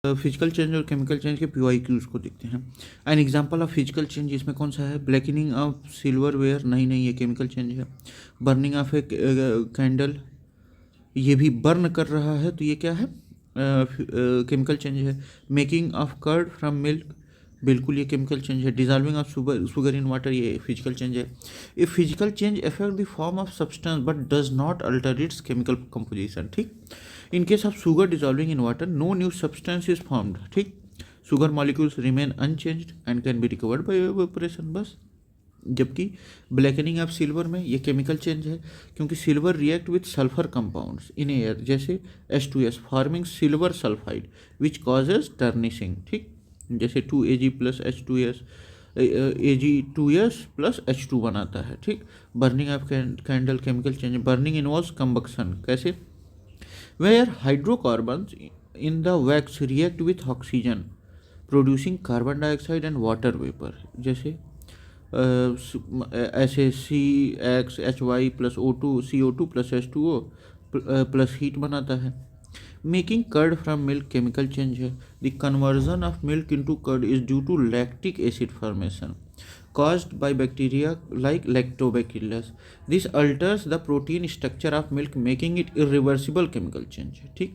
Physical change और chemical change के PYQs को देखते हैं। An example of physical change इसमें कौन सा है? ब्लैकनिंग ऑफ सिल्वर वेयर, नहीं ये केमिकल चेंज है। बर्निंग ऑफ ए कैंडल, ये भी बर्न कर रहा है तो ये क्या है? केमिकल चेंज है। Making of curd from milk, बिल्कुल ये केमिकल चेंज है। Dissolving of sugar in water, ये फिजिकल चेंज है। If physical change affect the form of substance but does not alter its chemical composition, ठीक। In case of sugar dissolving in water, no new substance is formed, ठीक। Sugar molecules remain unchanged and can be recovered by evaporation, बस। जबकि blackening of silver में ये chemical change है, क्योंकि silver react with sulphur compounds in air, जैसे H2S forming silver sulphide which causes tarnishing, ठीक। जैसे 2Ag plus H2S Ag2S plus H2 बनाता है, ठीक। Burning of candle chemical change, burning involves combustion, कैसे? Where hydrocarbons in the wax react with oxygen producing carbon dioxide and water vapour, जैसे ऐसे CXHY plus O2 CO2 plus H2O plus heat बनाता है। Making curd from milk chemical change है। The conversion of milk into curd is due to lactic acid formation caused by bacteria like lactobacillus. This alters the protein structure of milk, making it irreversible chemical change, ठीक।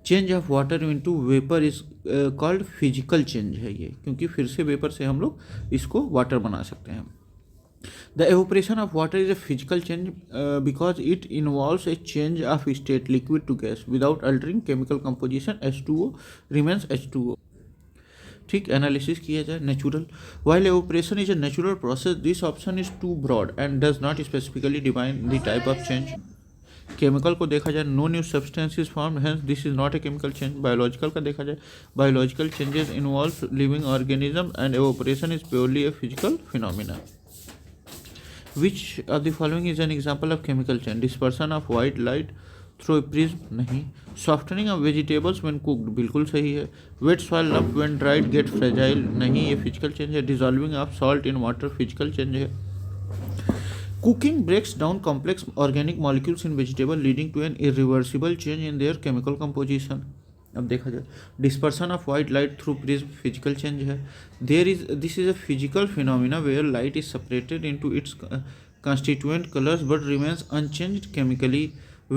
Change of water into vapour is called physical change है ये, क्योंकि फिर से vapour से हम लोग इसको वाटर बना सकते हैं। The evaporation of water is a physical change because it involves a change of state liquid to gas without altering chemical composition, H2O remains H2O, ठीक। एनालिसिस किया जाए natural, while evaporation is a natural process this option is too broad and does not specifically define the type of change. Chemical को देखा जाए, no new substance is formed, hence this is not a chemical change. Biological का देखा जाए, biological changes involve living organism and evaporation is purely a physical phenomena. Which of the following is an example of chemical change? Dispersion of white light through a prism, नहीं। Softening of vegetables when cooked, बिल्कुल सही है। Wet soil lump when dried get fragile, नहीं ये physical change है। Dissolving of salt in water, physical change है। Cooking breaks down complex organic molecules in vegetable, leading to an irreversible change in their chemical composition. अब देखा जाए, dispersion of white light through prism, physical change है। This is a physical phenomena where light is separated into its constituent colors but remains unchanged chemically.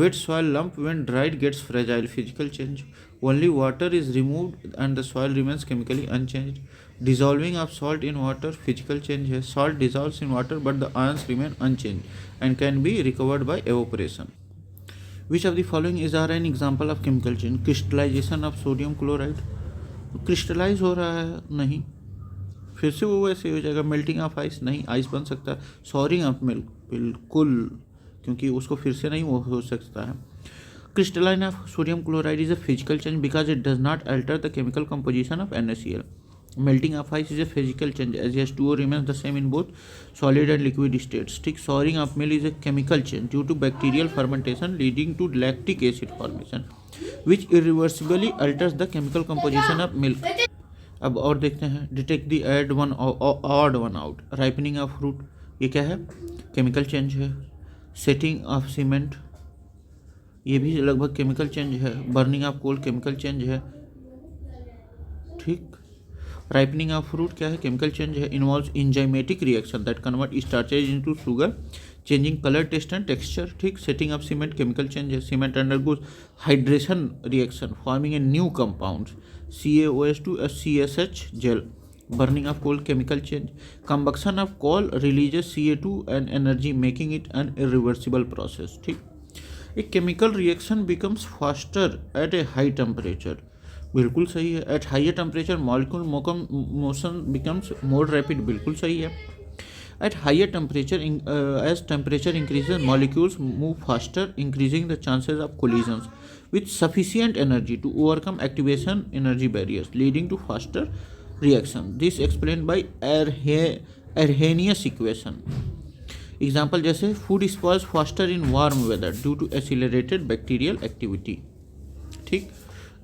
Wet soil lump when dried gets fragile, physical change. Only water is removed and the soil remains chemically unchanged. Dissolving of salt in water, physical change है। Salt dissolves in water but the ions remain unchanged and can be recovered by evaporation. Which of the following is an example of chemical change? Crystallization of sodium chloride, crystallize हो रहा है, नहीं। फिर से वो वैसे हो जाएगा। मेल्टिंग ऑफ आइस, नहीं आइस बन सकता है। सॉरिंग ऑफ मिल्क, बिल्कुल, क्योंकि उसको फिर से नहीं वो हो सकता है। Crystalline of sodium chloride is a physical change because it does not alter the chemical composition of NaCl. Melting of ice is a physical change as H2O remains the same in both solid and liquid states, ठीक। Souring of milk is a chemical change due to bacterial fermentation leading to lactic acid formation which irreversibly alters the chemical composition of milk. अब और देखते हैं, detect the odd one out. Ripening of fruit, ये क्या है? Chemical change है। Setting of cement, ये भी लगभग केमिकल चेंज है। Burning of coal chemical change है, ठीक। राइपनिंग ऑफ फ्रूट क्या है? केमिकल चेंज है। Involves enzymatic reaction that convert starches into sugar, changing colour, taste and texture, ठीक। Setting of cement chemical change है। Cement undergoes hydration reaction forming a new compounds, CaOH2 CSH gel. Burning of coal chemical change. Combustion of coal releases CO2 and energy making it an irreversible process, ठीक। A chemical reaction becomes faster at a high temperature, बिल्कुल सही है। At higher temperature molecule motion becomes more rapid, बिल्कुल सही है। At higher temperature as temperature increases molecules move faster increasing the chances of collisions with sufficient energy to overcome activation energy barriers leading to faster reaction. This explained by Arrhenius equation. Example जैसे food spoils faster in warm weather due to accelerated bacterial activity, ठीक।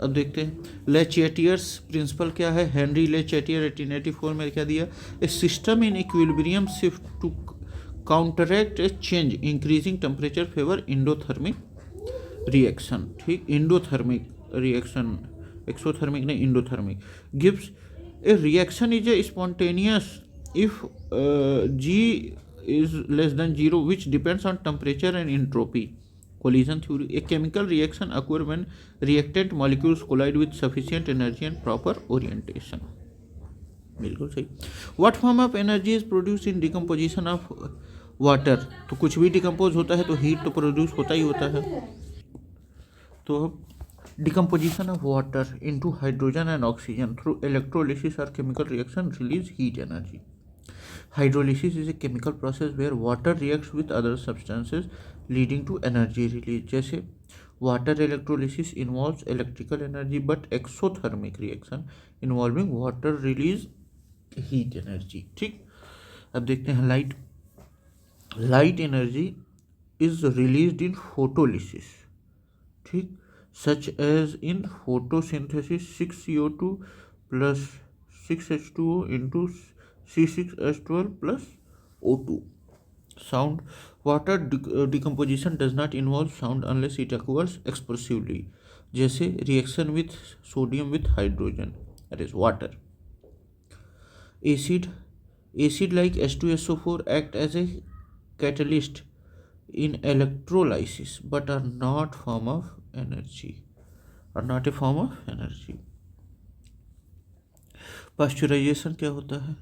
अब देखते हैं लेचेटियर्स principal क्या है? Henry लेचेटियर 1884 में क्या दिया? A system in equilibrium shift to counteract a change increasing temperature favour endothermic reaction, ठीक। इंडोथर्मिक रिएक्शन एक्सोथर्मिक नहीं, endothermic. Gives a reaction is a spontaneous if G is less than 0 which depends on temperature and entropy. Collision theory, a chemical reaction occurs when reactant molecules collide with sufficient energy and proper orientation. बिल्कुल सही। What form of energy is produced in decomposition of water? तो कुछ भी decompose होता है तो heat तो produce होता ही होता है। तो decomposition of water into hydrogen and oxygen through electrolysis or chemical reaction release heat energy. Hydrolysis is a chemical process where water reacts with other substances leading to energy release. जैसे water electrolysis involves electrical energy but exothermic reaction involving water release heat energy. ठीक, अब देखते हैं light. Light energy is released in photolysis, ठीक, such as in photosynthesis 6CO2 plus 6H2O into C6H12 plus O2. Sound. Water decomposition does not involve sound unless it occurs explosively. जैसे reaction with sodium with hydrogen, that is water. Acid like H2SO4 act as a catalyst in electrolysis but are not a form of energy. Pasteurization क्या होता है?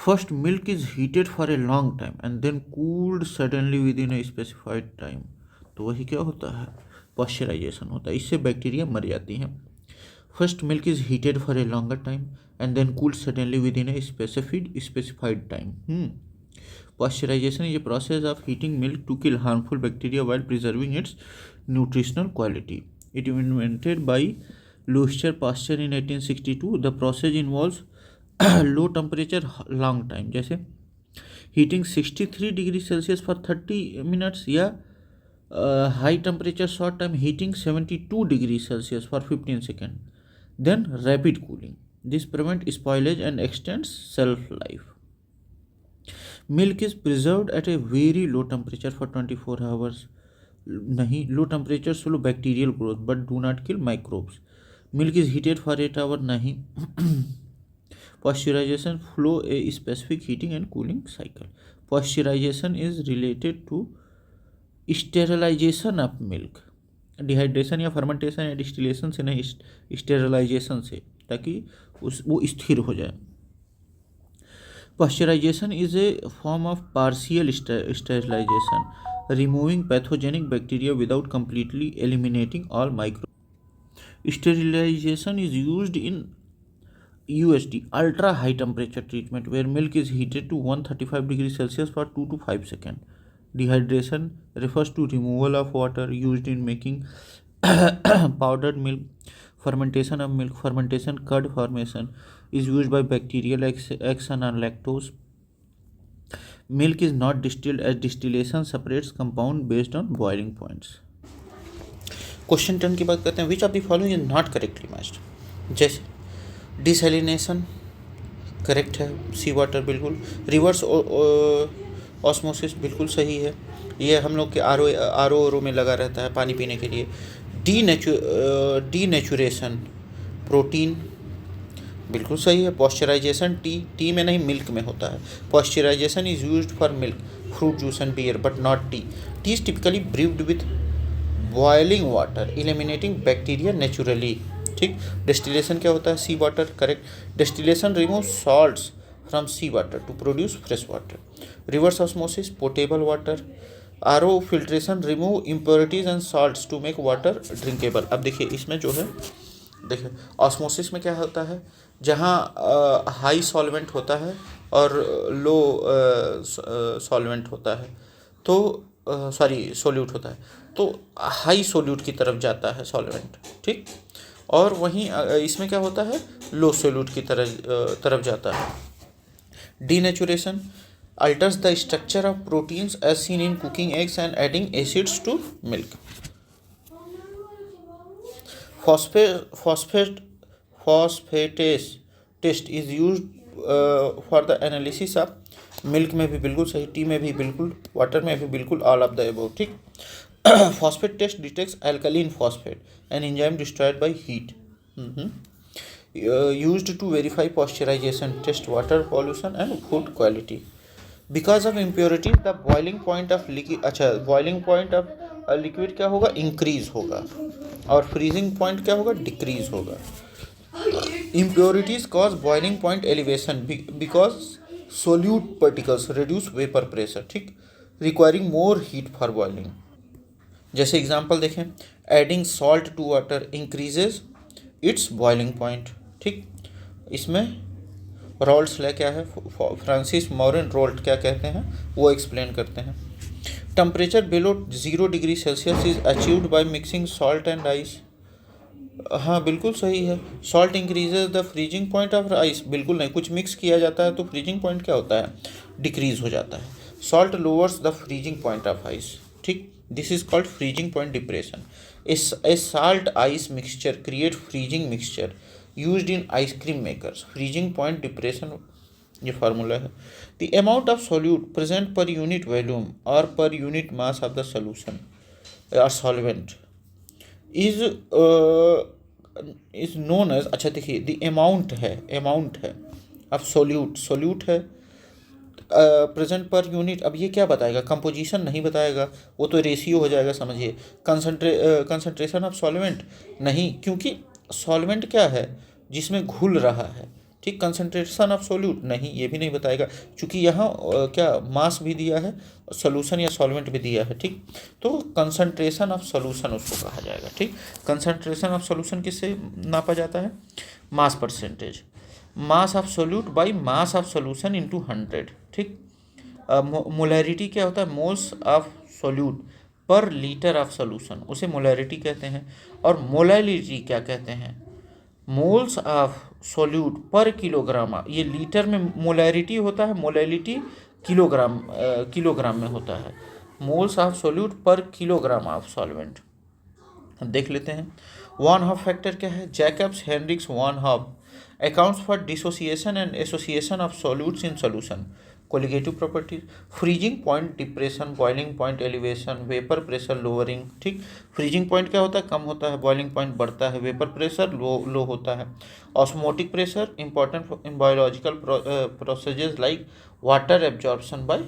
First milk is heated for a long time and then cooled suddenly within a specified time. तो वही क्या होता है? Pasteurization होता है। इससे बैक्टीरिया मर जाती हैं। First milk is heated for a longer time and then cooled suddenly within a specified time. Pasteurization is a process of heating milk to kill harmful bacteria while preserving its nutritional quality. It was invented by Louis Pasteur in 1862. The process involves low temperature long time, जैसे heating 63 degree Celsius for 30 minutes या high temperature short time heating 72 degree Celsius for 15 seconds. Then rapid cooling. This prevents spoilage and extends shelf life. Milk is preserved at a very low temperature for 24 hours. नहीं, low temperature slow bacterial growth but do not kill microbes. Milk is heated for 8 hours. नहीं. Pasteurization follow a specific heating and cooling cycle. Pasteurization is related to sterilization of milk. Dehydration या fermentation या distillation से नहीं, sterilisation से, ताकि वो स्थिर हो जाए। Pasteurization is a form of partial sterilization, removing pathogenic bacteria without completely eliminating all microbes. Sterilization is used in UHT, ultra high temperature treatment, where milk is heated to 135 degrees Celsius for 2 to 5 seconds. Dehydration refers to removal of water used in making powdered milk. Fermentation of milk, fermentation, curd formation is used by bacterial action on lactose. Milk is not distilled as distillation separates compound based on boiling points. Question 10 की बात करते हैं. विच of the following is not correctly matched? जैसे desalination correct है, sea water बिल्कुल, reverse osmosis बिल्कुल सही है, ये हम लोग के आर ओ में लगा रहता है पानी पीने के लिए. डीनेचुरेशन प्रोटीन बिल्कुल सही है. पॉस्चराइजेशन टी में नहीं मिल्क में होता है. Pasteurisation is used for milk, fruit juice and beer but not tea. Tea is typically brewed with boiling water eliminating bacteria naturally. ठीक. डिस्टिलेशन क्या होता है? Sea water correct. Distillation remove salts from sea water to produce fresh water. Reverse osmosis potable water. RO filtration remove impurities and salts to make water drinkable. अब देखिए इसमें जो है, देखिए ऑस्मोसिस में क्या होता है, जहाँ हाई सॉल्वेंट होता है और लो सॉल्वेंट होता है, तो सोल्यूट होता है, तो हाई सोल्यूट की तरफ जाता है सॉल्वेंट. ठीक. और वहीं इसमें क्या होता है, लो सोल्यूट की तरफ जाता है. Denaturation alters the structure of proteins as seen in cooking eggs and adding acids to milk. Phosphatase test is used for the analysis of milk में भी बिल्कुल सही, टी में भी बिल्कुल, वाटर में भी बिल्कुल, all of the above. ठीक. Phosphate test detects alkaline phosphate, an enzyme destroyed by heat. used to verify pasteurization, test water pollution and food quality. Because of impurities, the boiling point of liquid, अच्छा boiling point of liquid क्या होगा, increase होगा, और freezing point क्या होगा, decrease होगा. Impurities cause boiling point elevation because solute particles reduce vapor pressure, ठीक, requiring more heat for boiling. जैसे एग्जांपल देखें, adding salt to water increases its boiling point, ठीक. इसमें रोल्ट्स लॉ क्या है, फ्रांसिस मॉरिन रोल्ट क्या कहते हैं वो एक्सप्लेन करते हैं. Temperature below 0 degree Celsius is achieved by mixing salt and ice. हाँ बिल्कुल सही है. Salt increases the freezing point of ice, बिल्कुल नहीं, कुछ मिक्स किया जाता है तो फ्रीजिंग पॉइंट क्या होता है, डिक्रीज हो जाता है. Salt lowers the freezing point of ice, ठीक. This is called freezing point depression. A salt ice mixture create freezing mixture used in ice cream makers. Freezing point depression ये फार्मूला है. The amount of solute present per unit volume और per unit mass of the solution और solvent is known as, अच्छा देखिए, the amount है अब solute है present per unit. अब ये क्या बताएगा, कंपोजिशन नहीं बताएगा, वो तो रेशियो हो जाएगा, समझिए. कंसंट्रेशन ऑफ सॉल्वेंट नहीं, क्योंकि सॉल्वेंट क्या है, जिसमें घुल रहा है, ठीक. कंसंट्रेशन ऑफ सोल्यूट नहीं, ये भी नहीं बताएगा, क्योंकि यहाँ क्या मास भी दिया है, सोल्यूशन या सॉल्वेंट भी दिया है, ठीक. तो कंसंट्रेशन ऑफ सोल्यूशन उसको कहा जाएगा, ठीक. कंसंट्रेशन ऑफ सोल्यूशन किससे नापा जाता है, mass percentage, mass of solute by mass of solution into 100, ठीक. मोलैरिटी क्या होता है, मोल्स ऑफ सोल्यूट पर लीटर ऑफ सोल्यूशन, उसे मोलैरिटी कहते हैं. और मोलैलिटी क्या कहते हैं, मोल्स ऑफ सोल्यूट पर किलोग्राम. ये लीटर में मोलैरिटी होता है, मोलैलिटी किलोग्राम में होता है. मोल्स ऑफ सोल्यूट पर किलोग्राम ऑफ सॉल्वेंट. हम देख लेते हैं. वन हॉफ फैक्टर क्या है, Jacobs Henriques one Hoff accounts for dissociation and association of solutes in solution. Colligative properties, freezing point depression, boiling point elevation, vapour pressure lowering, ठीक. Freezing point क्या होता है, कम होता है, बॉइलिंग पॉइंट बढ़ता है, वेपर प्रेशर लो होता है. Osmotic pressure important in biological processes like water absorption by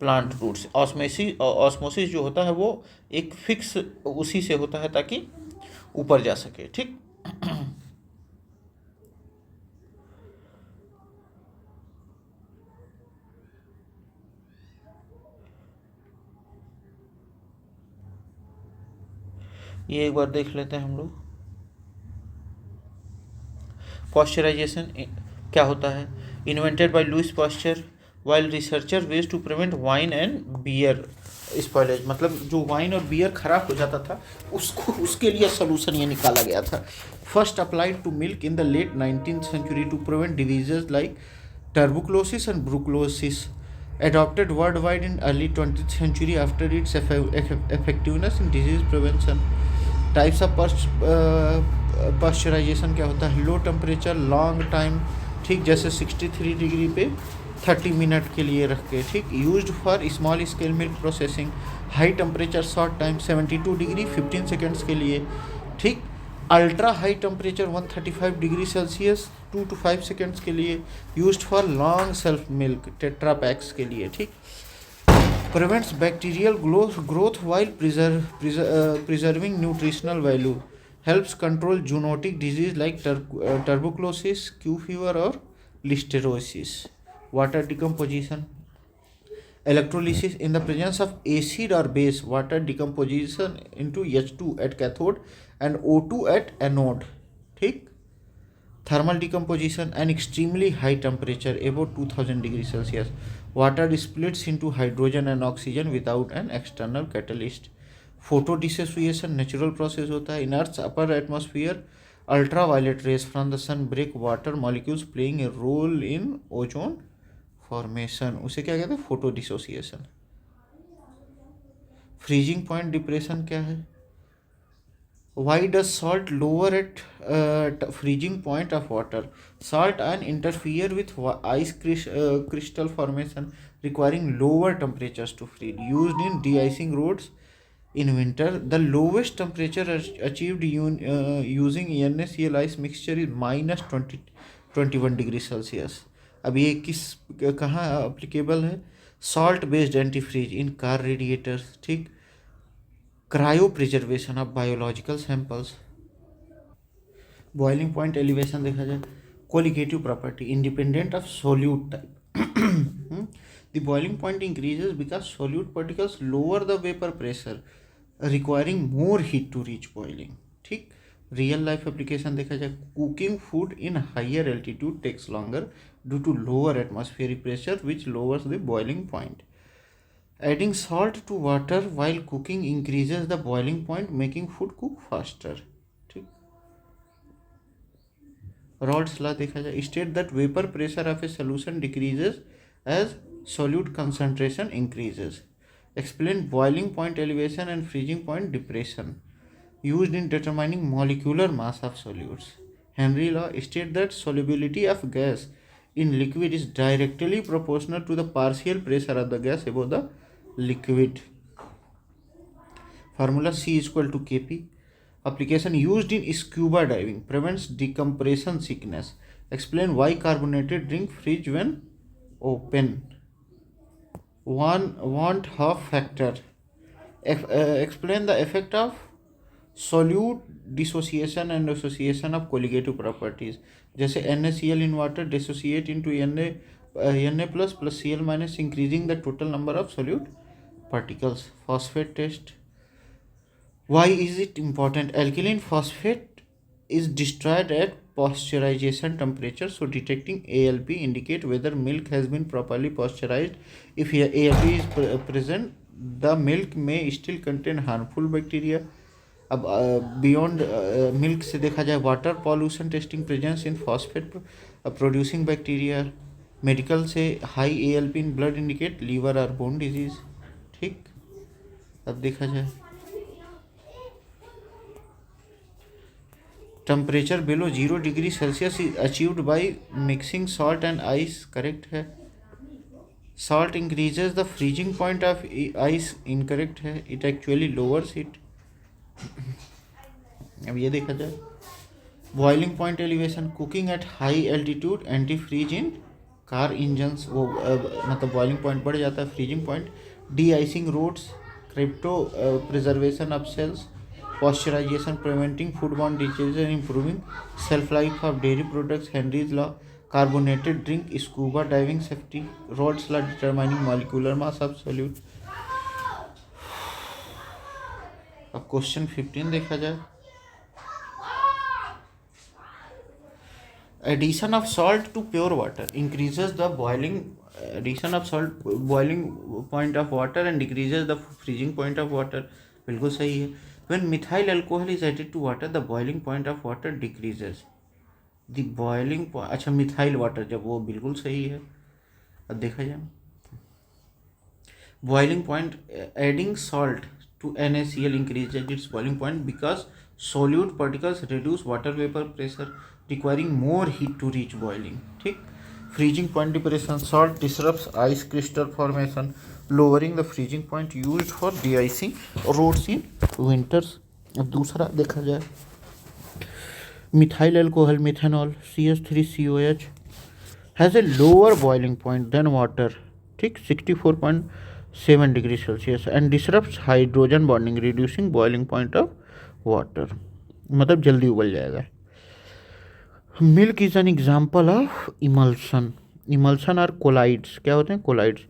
plant roots. Osmosis जो होता है वो एक फिक्स उसी से होता है ताकि ऊपर जा सके, ठीक. ये एक बार देख लेते हैं हम लोग. पॉस्चराइजेशन क्या होता है, invented by Louis Pasteur while researcher ways to prevent wine and beer spoilage. मतलब जो वाइन और बियर खराब हो जाता था उसके लिए सोल्यूशन ये निकाला गया था. First applied to milk in the late 19th century to prevent diseases like tuberculosis and brucellosis. Adopted worldwide in early 20th century after its effectiveness in disease prevention. Types of pasteurization क्या होता है, low temperature long time, ठीक, जैसे 63 degree पे 30 minute के लिए रख के, ठीक. Used for small scale milk processing. High temperature short time 72 degree 15 seconds के लिए, ठीक. Ultra high temperature 135 degree Celsius 2 to 5 seconds के लिए. Used for long self milk tetra PACS के लिए, ठीक. prevents bacterial growth while preserving nutritional value. Helps control zoonotic disease like tuberculosis, Q fever or listeriosis. Water decomposition. Electrolysis in the presence of acid or base. Water decomposition into H2 at cathode and O2 at anode. ठीक. Thermal decomposition and extremely high temperature above 2000 degrees Celsius. Water splits into hydrogen and oxygen without an external catalyst. Photodissociation natural process होता है. In Earth's upper atmosphere, ultraviolet rays from the sun break water molecules playing a role in ozone formation. उसे क्या कहते हैं, photodissociation. Freezing point depression क्या है, why does salt lower at freezing point of water? Salt ion interfere with ice crystal formation requiring lower temperatures to freeze. Used in de-icing roads In winter, the lowest temperature achieved using NaCl ice mixture is -21 degree Celsius. अब ये कहाँ applicable है? Salt based antifreeze in car radiators. ठीक. Cryopreservation of biological samples. Boiling point elevation देखा जाए. Colligative property independent of solute type. The boiling point increases because solute particles lower the vapor pressure, requiring more heat to reach boiling. ठीक. Real life application देखा जाए. Cooking food in higher altitude takes longer due to lower atmospheric pressure which lowers the boiling point. Adding salt to water while cooking increases the boiling point, making food cook faster. ठीक. Raoult's law देखा जाए. State that vapor pressure of a solution decreases as solute concentration increases. Explain boiling point elevation and freezing point depression used in determining molecular mass of solutes. Henry law states that solubility of gas in liquid is directly proportional to the partial pressure of the gas above the liquid. Formula C is equal to Kp. Application used in scuba diving prevents decompression sickness. Explain why carbonated drink freeze when open. Want half factor. Explain the effect of solute dissociation and association of colligative properties. जैसे NaCl in water dissociate into Na plus Cl minus, increasing the total number of solute particles. Phosphate test. Why is it important? Alkaline phosphate is destroyed at pasteurization temperature, so detecting ALP indicate whether milk has been properly pasteurized. If ALP is present, the milk may still contain harmful bacteria. अब beyond milk से देखा जाए. Water pollution testing presence in phosphate producing bacteria. Medical से high ALP in blood indicate liver और bone disease. ठीक. अब देखा जाए temperature below 0 degree Celsius is achieved by mixing salt and ice. Correct है. Salt increases the freezing point of ice. Incorrect है. It actually lowers it. अब ये देखा जाए boiling point elevation. Cooking at high altitude anti freeze in car engines. वो मतलब boiling point बढ़ जाता है. Freezing point. De icing roads. Cryopreservation of cells. Pasteurisation preventing foodborne disease and improving shelf life of dairy products. Henry's law. Carbonated drink scuba diving safety. Raoult's law determining molecular mass of solute. अब question 15 देखा जाए. Addition of salt to pure water increases the boiling point of water and decreases the freezing point of water. बिल्कुल सही है. When methyl alcohol is added to water, the boiling point of water decreases. The boiling point. अच्छा methyl water जब वो बिल्कुल सही है. अब देखा जाए boiling point. Adding salt to NaCl increases its boiling point because solute particles reduce water vapor pressure, requiring more heat to reach boiling. ठीक. Freezing point depression. Salt disrupts ice crystal formation, lowering the freezing point used for de-icing roads in winters. अब दूसरा देखा जाए methyl alcohol methanol CH3COH has a lower boiling point than water. ठीक. 64.7 degree Celsius and disrupts hydrogen bonding, reducing boiling point of water. मतलब जल्दी उबल जाएगा. Milk is an example of emulsion. Emulsion are colloids. क्या होते हैं? Colloids.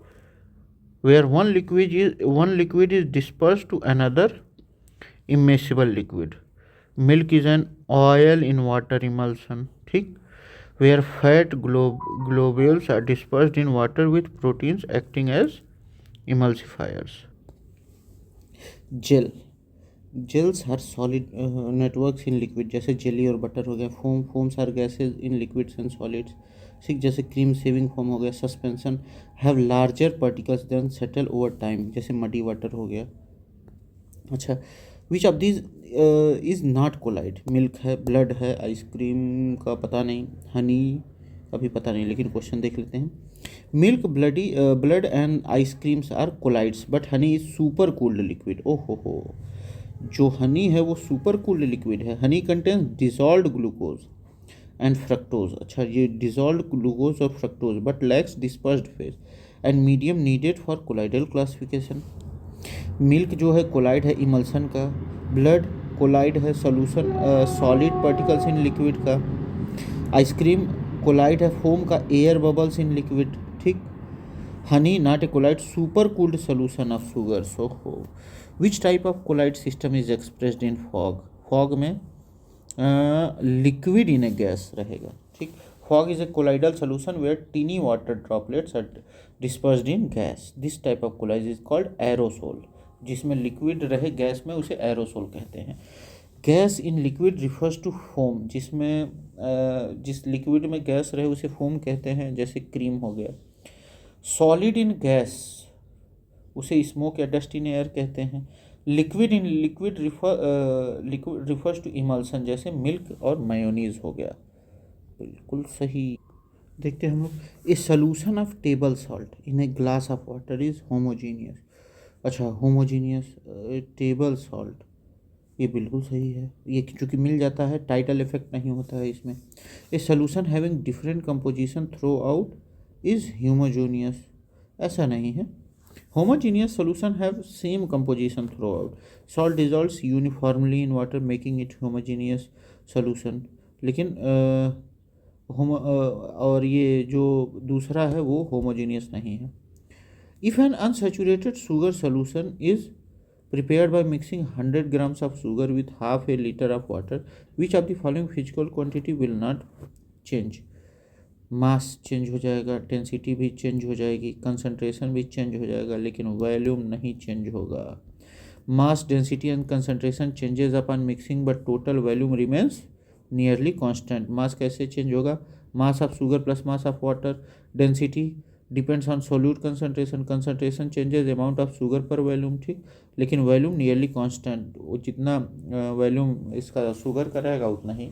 Where one liquid is disperse to another immiscible liquid. Milk is an oil in water emulsion. ठीक. Where fat globules are dispersed in water with proteins acting as emulsifiers. Gel. Gels are solid networks in liquid. जैसे jelly और butter हो गया. Foams are gases in liquids and solids. ठीक. जैसे cream saving foam हो गया. Suspension have larger particles then settle over time. जैसे muddy water हो गया. अच्छा. Which of this is not colloid? Milk है, ब्लड है, आइसक्रीम का पता नहीं, हनी, अभी पता नहीं, लेकिन क्वेश्चन देख लेते हैं। Milk blood and ice creams are colloids but honey is super cooled liquid. ओहो हो, जो हनी है वो सुपर कूल्ड लिक्विड है। Honey contains dissolved glucose and fructose. अच्छा, ये डिजॉल्व्ड ग्लूकोज और fructose but lacks dispersed phase and medium needed for colloidal classification. Milk जो है कोलाइड है इमल्सन का, ब्लड कोलाइड है solution solid particles in liquid का, आइसक्रीम कोलाइड है फोम का एयर बबल्स इन लिक्विड, ठीक। Honey not a colloid supercooled solution of sugar. So हो which type of colloid system is expressed in fog. Fog में liquid in a gas रहेगा, ठीक। Fog is a colloidal solution where tiny water droplets are dispersed in gas. This type of colloid is called aerosol. जिसमें liquid रहे gas में उसे aerosol कहते हैं। Gas in liquid refers to foam. जिसमें जिस लिक्विड में गैस रहे उसे फोम कहते हैं, जैसे क्रीम हो गया। सॉलिड इन गैस उसे स्मोक या डस्ट इन एयर कहते हैं। Liquid in liquid refers to emulsion, जैसे मिल्क और मायोनीज हो गया। बिल्कुल सही। देखते हैं हम लोग। A solution of table salt in a glass of water is homogeneous. अच्छा, होमोजीनियस टेबल सॉल्ट, ये बिल्कुल सही है। ये चूँकि मिल जाता है, टाइटल इफेक्ट नहीं होता है इसमें। A solution having different composition through out is homogeneous, ऐसा नहीं है। Homogeneous solution have same composition through out. Salt dissolves uniformly in water making it homogeneous solution. लेकिन और ये जो दूसरा है वो होमोजीनियस नहीं है। If an unsaturated sugar solution is prepared by mixing 100 grams of sugar with half a liter of water, which of the following physical quantity will not change? Mass change हो जाएगा, डेंसिटी भी change हो जाएगी, concentration भी change हो जाएगा, लेकिन volume नहीं चेंज होगा। Mass, density and concentration changes upon mixing but total volume remains nearly constant. Mass कैसे चेंज होगा? Mass of sugar plus mass of water. Density depends on solute concentration, concentration changes amount of sugar per volume, ठीक। लेकिन volume nearly constant, वो जितना volume इसका sugar का रहेगा उतना ही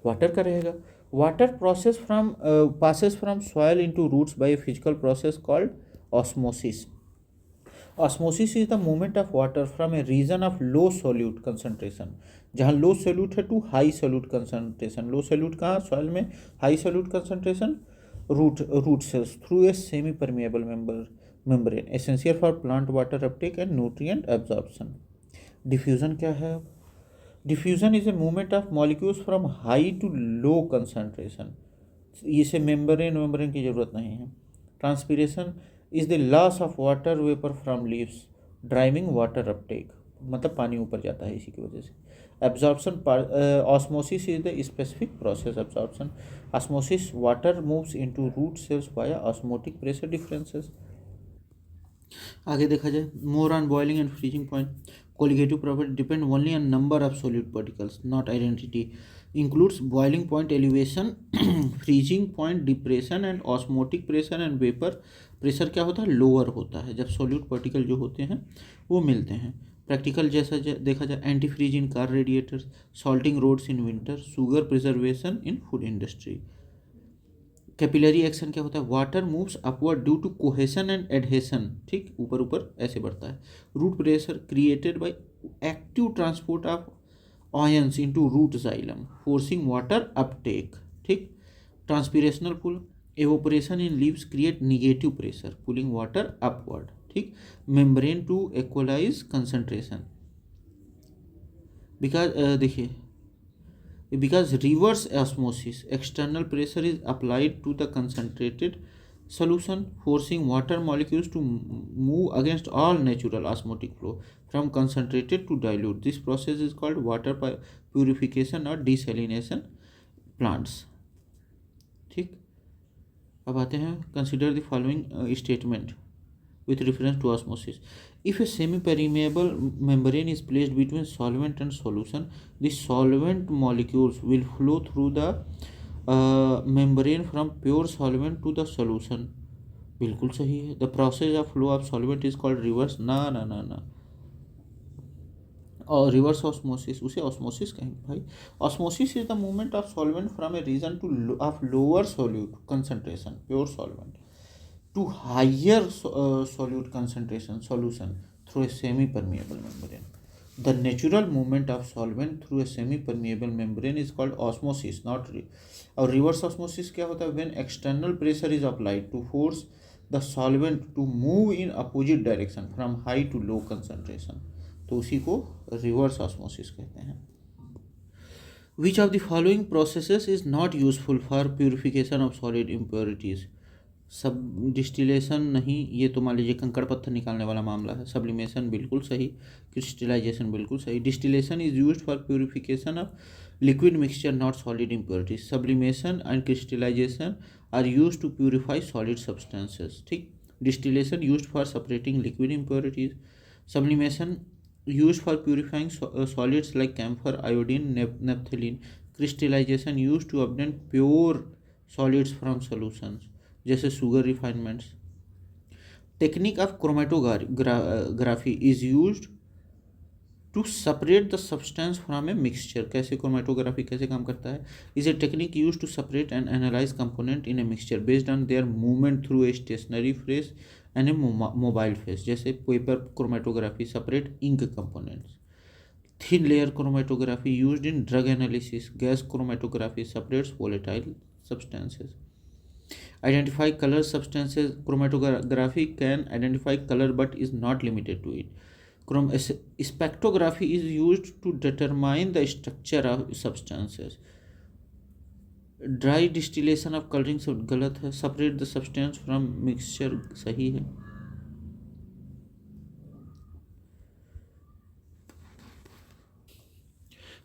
वाटर का रहेगा। Water process from passes from soil into roots by a physical process called osmosis. Osmosis is the movement of water from a region of low solute concentration, जहाँ low solute है, to high solute concentration. Low solute कहाँ? Soil में। High solute concentration root cells through a semi permeable membrane essential for plant water uptake and nutrient absorption. Diffusion क्या है? Diffusion is a movement of molecules from high to low concentration. इसे membrane की जरूरत नहीं है। Transpiration is the loss of water vapor from leaves driving water uptake, मतलब पानी ऊपर जाता है इसी की वजह से। Absorption, osmosis is the specific process absorption. Osmosis, water moves into root cells via osmotic pressure differences. आगे देखा जाए, more on boiling and freezing point. Colligative property depend only on number of solute particles, not identity. Includes boiling point elevation, freezing point depression and osmotic pressure and vapor pressure क्या होता है? Lower होता है जब solute particle जो होते हैं वो मिलते हैं। प्रैक्टिकल जैसा देखा जाए, antifreeze in car radiators, salting roads in winter, sugar preservation in food industry. Capillary action क्या होता है? Water moves upward due to cohesion and adhesion, ठीक, ऊपर ऊपर ऐसे बढ़ता है। Root pressure created by active transport of ions into root xylem forcing water uptake, ठीक। Transpirational pull, evaporation in leaves create negative pressure pulling water upward, ठीक। Membrane to equalise concentration, because देखिए, because reverse osmosis external pressure is applied to the concentrated solution forcing water molecules to move against all natural osmotic flow from concentrated to dilute. This process is called water purification or desalination plants, ठीक। अब आते हैं, consider the following statement with reference to osmosis. If a semi-permeable membrane is placed between solvent and solution, the solvent molecules will flow through the membrane from pure solvent to the solution. बिल्कुल सही है। The process of flow of solvent is called reverse. ना ना ना ना, और reverse osmosis, उसे osmosis कहेंगे भाई। Osmosis is the movement of solvent from a region to of lower solute concentration pure solvent to higher solute concentration solution through a semi-permeable membrane. The natural movement of solvent through a semi-permeable membrane is called osmosis, not और reverse osmosis क्या होता है? When external pressure is applied to force the solvent to move in opposite direction from high to low concentration, तो उसी को reverse osmosis कहते हैं. Which of the following processes is not useful for purification of solid impurities? सब distillation नहीं, ये तो मान लीजिए कंकड़ पत्थर निकालने वाला मामला है. सब्लिमेशन बिल्कुल सही, क्रिस्टलाइजेशन बिल्कुल सही. Distillation is used for purification of liquid mixture not solid impurities. Sublimation and crystallisation are used to purify solid substances. ठीक. Distillation used for separating liquid impurities. Sublimation used for purifying solids like camphor, iodine, naphthalene. Crystallization used to obtain pure solids from solutions जैसे sugar refinements. Technique of chromatography is used to separate the substance from a mixture. कैसे chromatography कैसे काम करता है? Is a technique used to separate and analyze component in a mixture based on their movement through a stationary phase and a mobile phase. जैसे paper chromatography separate ink components. Thin layer chromatography used in drug analysis. Gas chromatography separates volatile substances. Identify color substances. Chromatography can identify color but is not limited to it. Spectrography is used to determine the structure of substances. Dry distillation of colouring सब गलत है. Separate the substance from mixture सही है.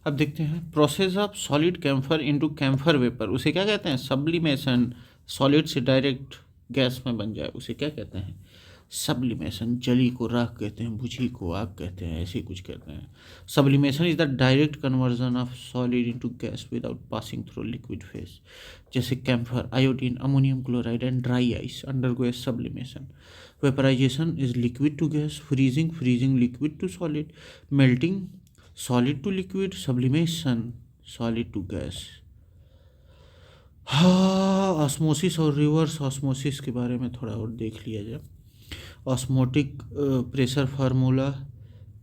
अब देखते हैं process of solid camphor into camphor vapour. उसे क्या कहते हैं? सब्लिमेशन. सॉलिड से डायरेक्ट गैस में बन जाए उसे क्या कहते हैं? सब्लिमेशन. जली को राख कहते हैं, बुझी को आग कहते हैं, ऐसे कुछ कहते हैं. Sublimation is the direct conversion of solid into gas without passing through liquid phase. जैसे camphor, iodine, ammonium chloride and dry ice undergo a sublimation. Vaporization is liquid to gas. Freezing, freezing liquid to solid. Melting, solid to liquid. Sublimation, solid to gas. हाँ, osmosis और reverse osmosis के बारे में थोड़ा और देख लिया जाए. ऑस्मोटिक प्रेशर फार्मूला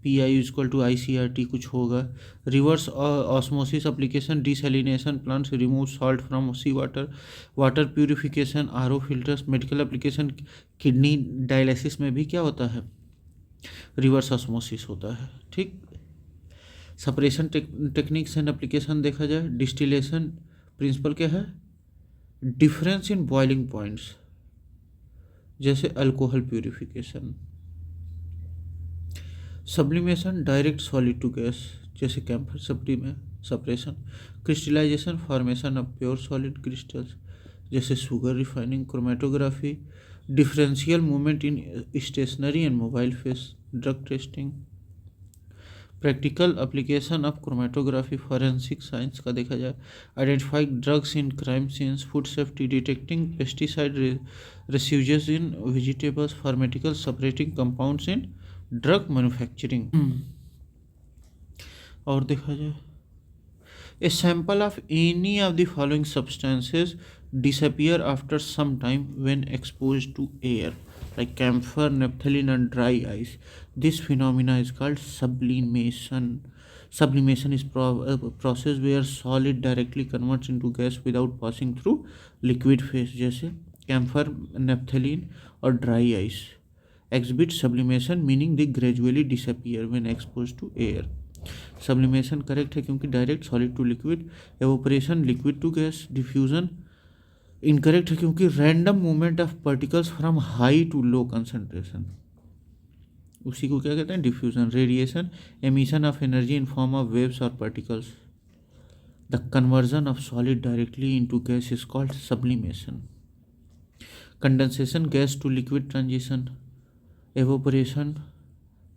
PI=ICRT कुछ होगा. Reverse osmosis application desalination plants remove salt from sea water. Water purification RO filters. Medical application kidney dialysis में भी क्या होता है? रिवर्स ऑस्मोसिस होता है. ठीक. सेपरेशन टेक्निक्स एंड एप्लीकेशन देखा जाए. डिस्टिलेशन प्रिंसिपल क्या है? डिफरेंस इन बॉइलिंग पॉइंट्स जैसे alcohol purification. Sublimation direct solid to gas जैसे camphor separation. Crystallization formation of pure solid crystals जैसे sugar refining. Chromatography differential movement in stationary and mobile phase. Drug testing. Practical application of chromatography forensic science का देखा जाए. Identifying drugs in crime scenes. Food safety. Detecting pesticide residues in vegetables. Pharmaceutical separating compounds in drug manufacturing. और देखा जाए a sample of any of the following substances disappear after some time when exposed to air like camphor, naphthalene and dry ice. This phenomena is called sublimation. Sublimation is a process where solid directly converts into gas without passing through liquid phase जैसे camphor, naphthalene और dry ice exhibit sublimation meaning they gradually disappear when exposed to air. Sublimation correct है क्योंकि direct solid to liquid. Evaporation liquid to gas. Diffusion incorrect है क्योंकि random movement of particles from high to low concentration उसी को क्या कहते हैं? Diffusion. Radiation emission of energy in form of waves और particles. The conversion of solid directly into gas is called sublimation. Condensation gas to liquid transition. Evaporation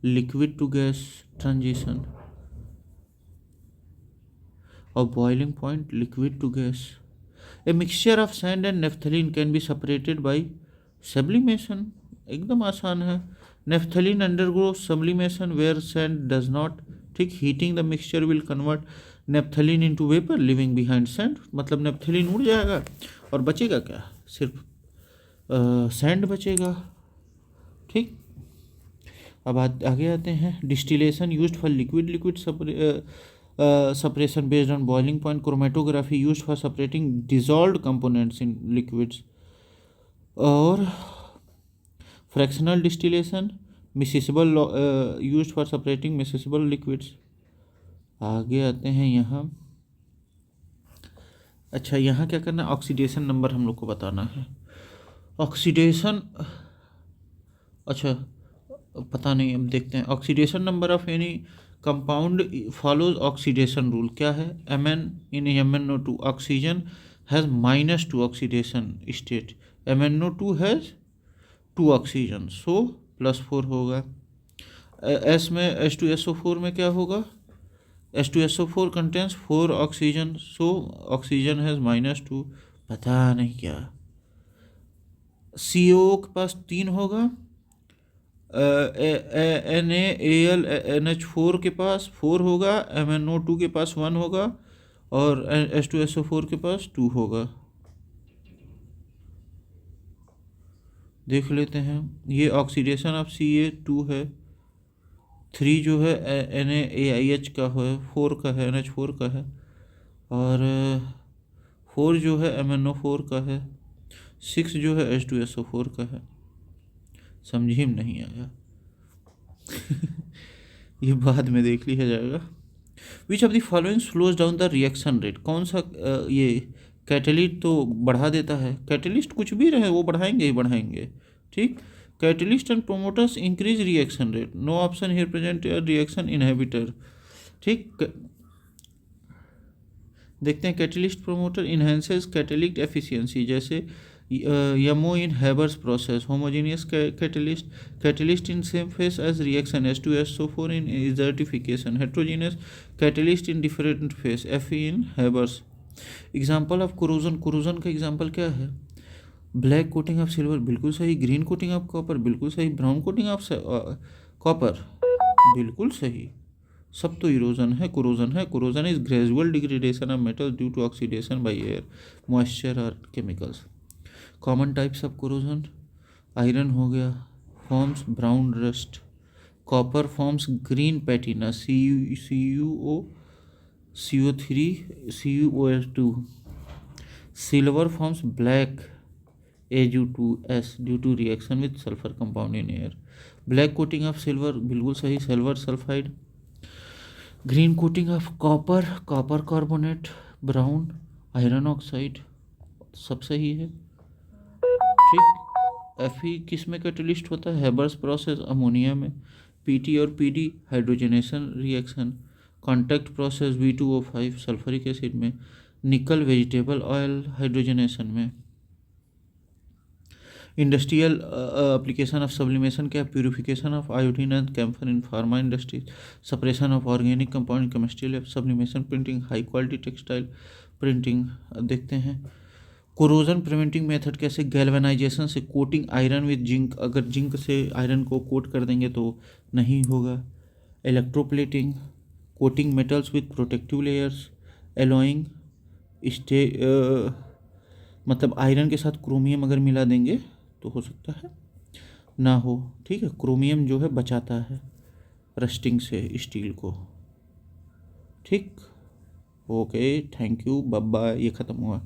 liquid to gas transition. और boiling point liquid to gas. A mixture of sand and naphthalene can be separated by sublimation. एकदम आसान है. Naphthalene undergoes sublimation where sand does not ठीक, heating the mixture will convert naphthalene into vapour living behind sand, मतलब naphthalene उड़ जाएगा और बचेगा क्या, सिर्फ सैंड बचेगा। ठीक, अब आगे आते हैं। Distillation used for liquid separation based on boiling point, chromatography used for separating dissolved components in liquids, और fractional distillation miscible used for separating miscible liquids। आगे आते हैं यहाँ। अच्छा, यहाँ क्या करना है, ऑक्सीडेशन नंबर हम लोग को बताना है। ऑक्सीडेशन, अच्छा पता नहीं, अब देखते हैं। Oxidation number of any compound follows oxidation rule, क्या है, Mn in MnO2 oxygen has -2 oxidation state, MnO2 has 2 oxygen, so +4 होगा। S में H2SO4 में क्या होगा, H2SO4 contains 4 oxygen, so oxygen has -2, पता नहीं क्या। CO के पास 3 होगा, NaAl NH4 के पास 4 होगा, MnO2 के पास 1 होगा और H2SO4 के पास 2 होगा। देख लेते हैं, ये ऑक्सीडेशन ऑफ Ca2 है, 3 जो है NaAH का है, 4 का है NH4 का है, और 4 जो है MnO4 का है, 6 जो है H2SO4 का है। समझी में नहीं आया ये बाद में देख लिया जाएगा। विच of the following slows down the reaction rate, कौन सा ये कैटलिस्ट तो बढ़ा देता है, कैटलिस्ट कुछ भी रहे वो बढ़ाएंगे ही बढ़ाएंगे। ठीक, catalyst and promoters increase reaction rate, no option here present reaction inhibitor. ठीक, देखते हैं, catalyst promoter enhances catalytic efficiency, जैसे YMO in Haber's process, homogeneous catalyst in same phase as reaction H2SO4 in desertification, heterogeneous catalyst in different phase Fe in Haber's। Example of corrosion, corrosion का example क्या है, black coating of silver, बिल्कुल सही, green coating of copper, बिल्कुल सही, brown coating of copper, बिल्कुल सही, सब तो इरोजन है, कोरोजन है। Corrosion is gradual degradation of metal due to oxidation by air, moisture और chemicals. Common types of corrosion, iron हो गया, forms brown rust, copper forms green patina CO3 CuOH2, silver forms black Ag2S due to reaction with sulphur compound in air. Black coating of silver, बिल्कुल सही, silver sulphide. Green coating of copper, copper carbonate. Brown iron oxide, सब सही है। ठीक, Fe किस में catalyst होता है, हैबर्स प्रोसेस, अमोनिया में। Pt और Pd hydrogenation reaction, contact process V2O5 sulphuric acid में। निकल वेजिटेबल ऑयल हाइड्रोजनेशन में। इंडस्ट्रियल एप्लीकेशन ऑफ सब्लिमेशन क्या, purification of iodine and camphor in pharma industries, separation of organic compound in chemistry lab, sublimation printing, high quality textile printing. देखते हैं, corrosion preventing method कैसे, galvanization से, coating iron with zinc, अगर zinc से iron को coat कर देंगे तो नहीं होगा। Electroplating, coating metals with protective layers, alloying मतलब आयरन के साथ क्रोमियम अगर मिला देंगे तो हो सकता है ना हो। ठीक है, क्रोमियम जो है बचाता है रस्टिंग से स्टील को। ठीक, okay, thank you, bye bye, ये ख़त्म हुआ।